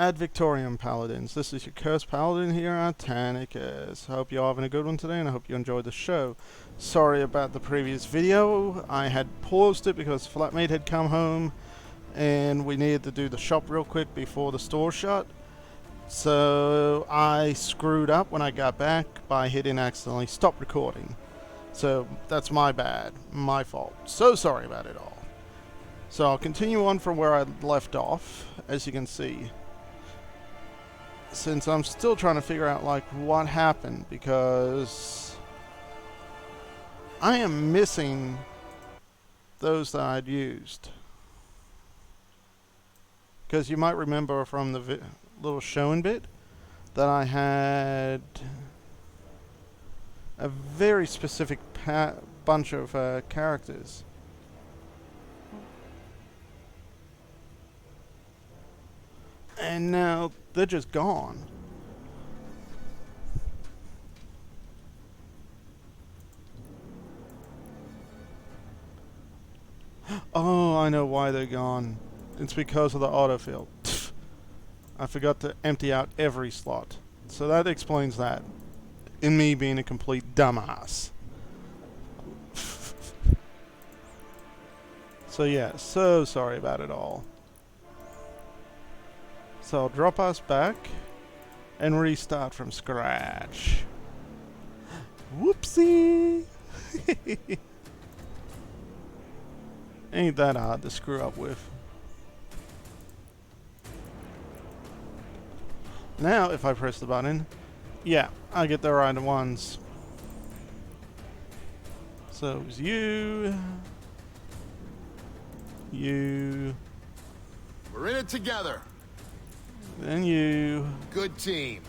Ad Victorium Paladins. This is your Cursed Paladin here at Tanicus. Hope you're having a good one today and I hope you enjoyed the show. Sorry about the previous video. I had paused it because flatmate had come home and we needed to do the shop real quick before the store shut. So I screwed up when I got back by hitting accidentally stop recording. So that's my bad, my fault. So sorry about it all. So I'll continue on from where I left off, as you can see. Since I'm still trying to figure out like what happened, because I am missing those that I'd used. Because you might remember from the little showing bit that I had a very specific bunch of characters. And now they're just gone. Oh, I know why they're gone. It's because of the autofill. I forgot to empty out every slot. So that explains that. In me being a complete dumbass. So yeah, so sorry about it all. So I'll drop us back and restart from scratch. Whoopsie! Ain't that hard to screw up with. Now, if I press the button, yeah, I get the right ones. So it was you. We're in it together. Then you. Good team.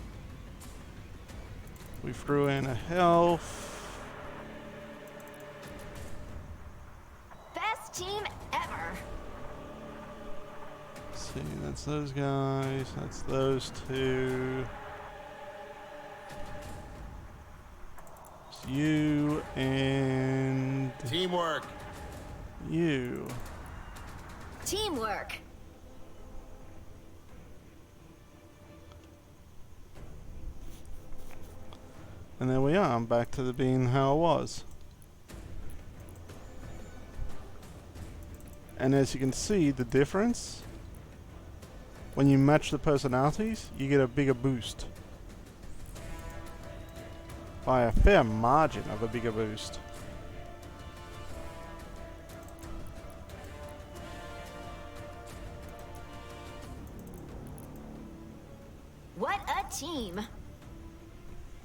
We threw in a health. Best team ever. Let's see, that's those guys. That's those two. It's you and Teamwork. you. Teamwork. And there we are. I'm back to the being how it was. And as you can see, the difference, when you match the personalities, you get a bigger boost. By a fair margin of a bigger boost. What a team.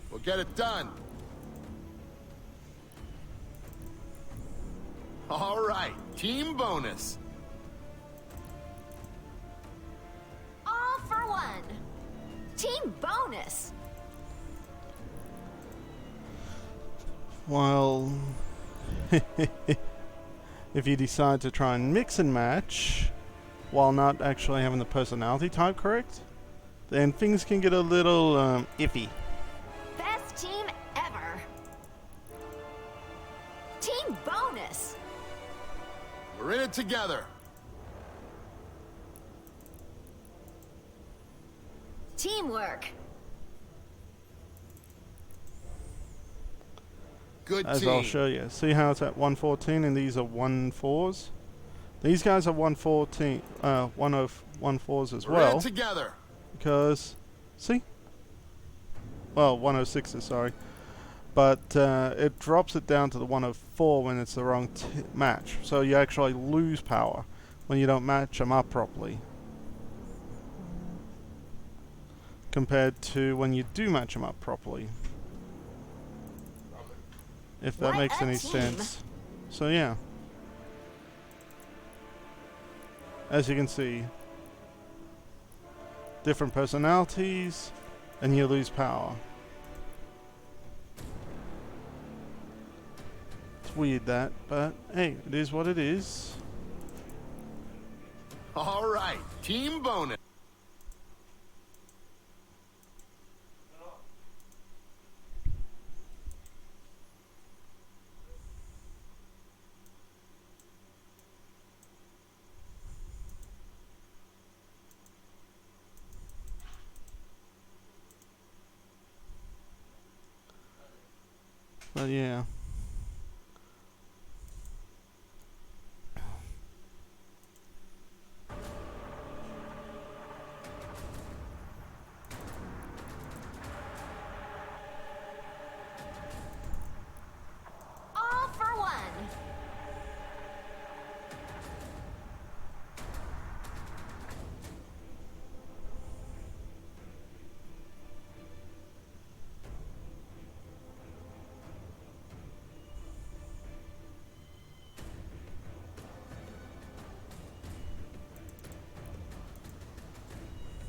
We'll get it done. All right, team bonus. All for one. Team bonus. Well, if you decide to try and mix and match while not actually having the personality type correct, then things can get a little iffy. Best team ever. Team bonus. We're in it together. Teamwork. Good As team. I'll show you. See how it's at 114 and these are 1-4s? These guys are 114, 104s as We're in well. it together. Because, see? Well, 106s, sorry. But it drops it down to the 104 when it's the wrong match. So you actually lose power when you don't match them up properly. Compared to when you do match them up properly. If that What makes a any team. sense. So yeah. As you can see, different personalities, and you lose power. It's weird that, but hey, it is what it is. All right, team bonus. But yeah. All for one.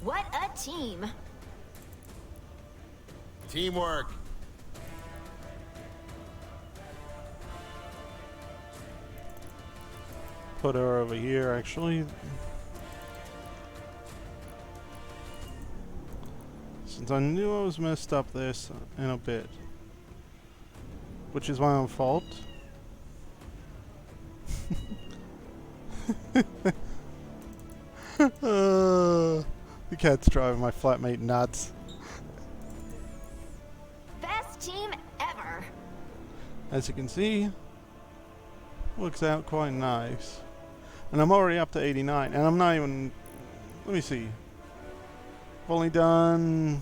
What a team. Teamwork. Put her over here, actually. Since I knew I was messed up this in a bit. Which is my own fault. The cat's driving my flatmate nuts. Best team ever. As you can see, works out quite nice. And I'm already up to 89, and I'm not even... Let me see. I've only done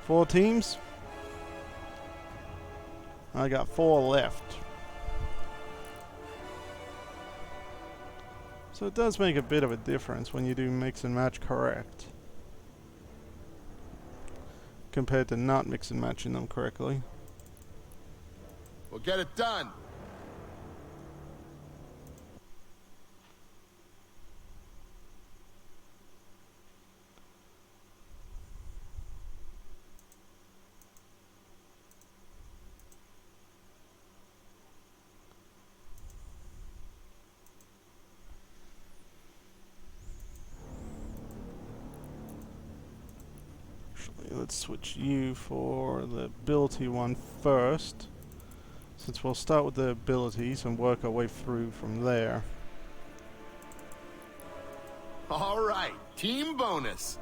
4 teams. I got 4 left. So it does make a bit of a difference when you do mix and match correct, compared to not mix and matching them correctly. We'll get it done. Let's switch you for the ability one first, since we'll start with the abilities and work our way through from there. All right, team bonus.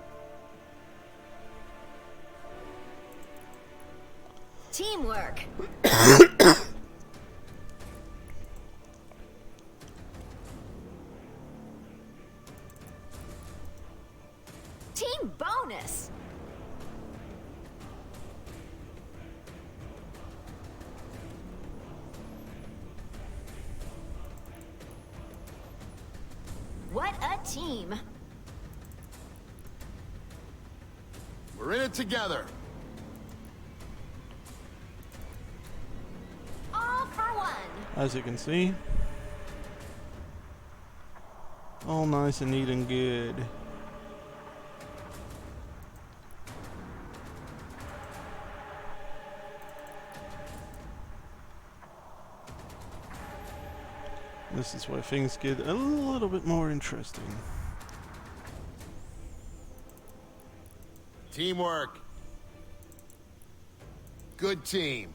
Teamwork. Team bonus. What a team. We're in it together. All for one. As you can see, all nice and neat and good. This is where things get a little bit more interesting. Teamwork. Good team.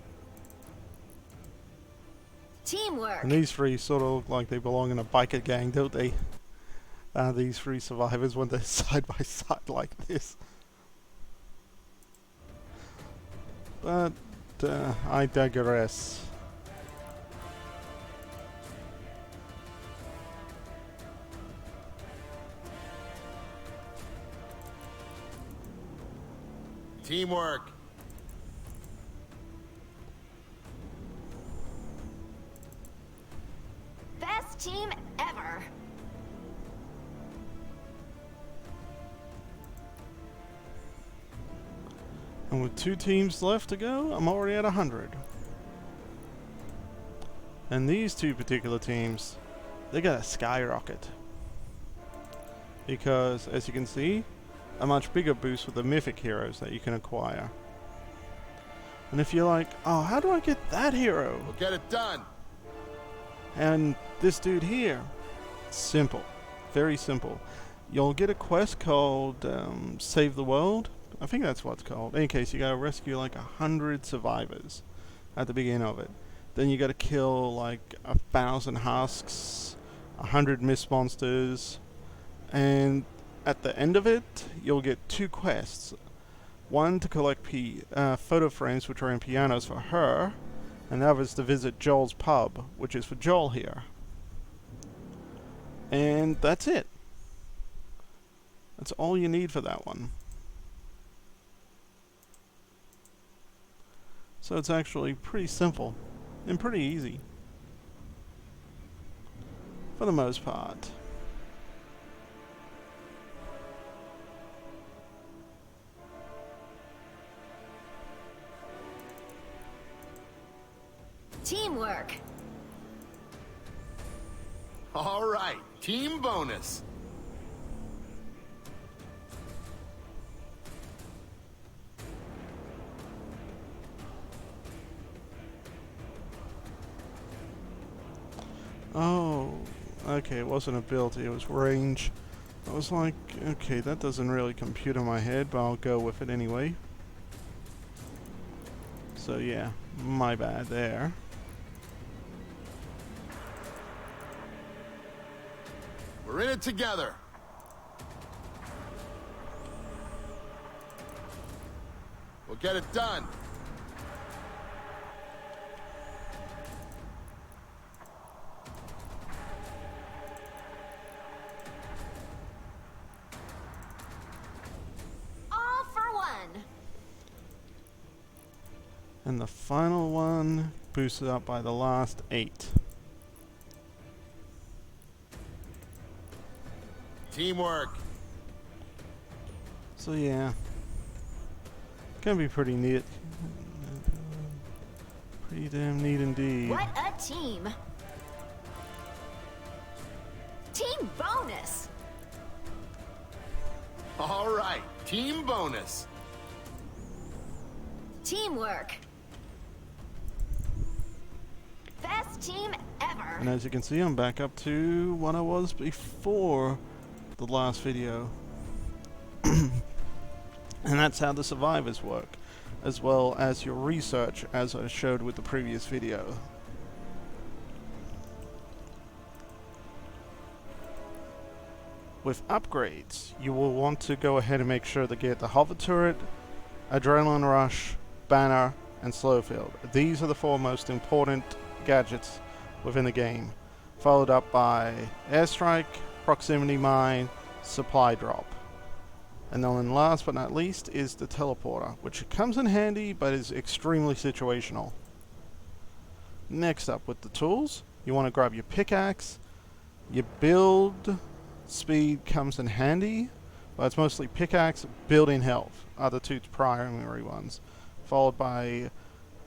Teamwork. And these 3 sort of look like they belong in a biker gang, don't they? These 3 survivors when they're side by side like this. But I digress. Teamwork. Best team ever. And with 2 teams left to go, I'm already at 100. And these 2 particular teams, they got a skyrocket. Because, as you can see, a much bigger boost with the mythic heroes that you can acquire. And if you're like, oh, how do I get that hero? We'll get it done. And this dude here, simple, very simple. You'll get a quest called Save the World. I think that's what it's called. In any case, you gotta rescue like 100 survivors at the beginning of it. Then you gotta kill like 1,000 husks, 100 mist monsters, and at the end of it, you'll get 2 quests. One to collect photo frames which are in pianos for her, and the other is to visit Joel's pub, which is for Joel here. And that's it. That's all you need for that one. So it's actually pretty simple and pretty easy for the most part. Teamwork. All right, team bonus. Oh, okay, it wasn't ability, it was range. I was like, okay, that doesn't really compute in my head, but I'll go with it anyway. So yeah, my bad there. We're in it together. We'll get it done. All for one. And the final one boosted up by the last 8. Teamwork. So yeah, gonna be pretty neat. Pretty damn neat indeed. What a team. Team bonus. All right, team bonus. Teamwork. Best team ever. And as you can see, I'm back up to what I was before the last video. And that's how the survivors work, as well as your research, as I showed with the previous video. With upgrades, you will want to go ahead and make sure to get the hover turret, adrenaline rush, banner, and slow field. These are the 4 most important gadgets within the game, followed up by airstrike, proximity mine, supply drop. And then last but not least is the teleporter, which comes in handy but is extremely situational. Next up with the tools, you want to grab your pickaxe. Your build speed comes in handy, but it's mostly pickaxe, building health are the 2 primary ones, followed by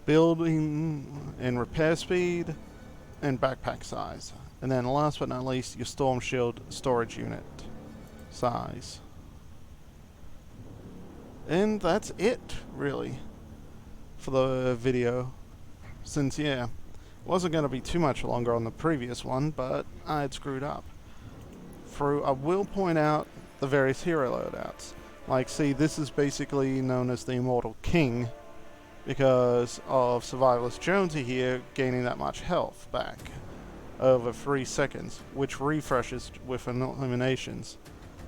building and repair speed and backpack size. And then last but not least, your storm shield storage unit size. And that's it, really, for the video. Since, yeah, it wasn't going to be too much longer on the previous one, but I had screwed up. I will point out the various hero loadouts. Like, see, this is basically known as the Immortal King, because of Survivalist Jonesy here gaining that much health back over 3 seconds, which refreshes with eliminations.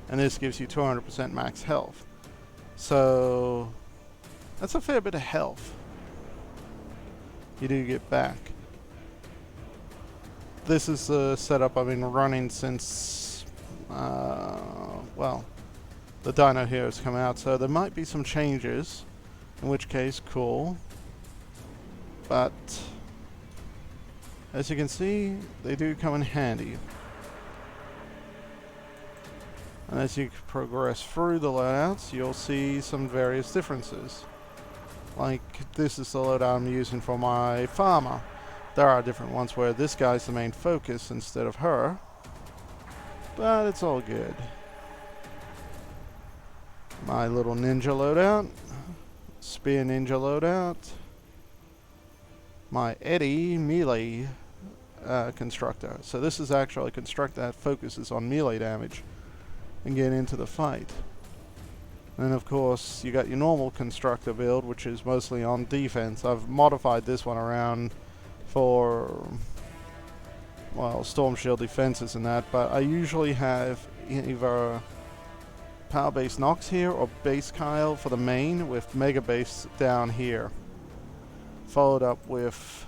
And this gives you 200% max health. So that's a fair bit of health you do get back. This is the setup I've been running since, well, the Dino Heroes come out, so there might be some changes, in which case, cool. But as you can see, they do come in handy. And as you progress through the loadouts, you'll see some various differences. Like, this is the loadout I'm using for my farmer. There are different ones where this guy's the main focus instead of her. But it's all good. My little ninja loadout. Spear ninja loadout. My Eddie melee constructor. So this is actually a constructor that focuses on melee damage and get into the fight. And of course, you got your normal constructor build, which is mostly on defense. I've modified this one around for, well, storm shield defenses and that, but I usually have either Power Base Nox here, or Base Kyle for the main, with Mega Base down here. Followed up with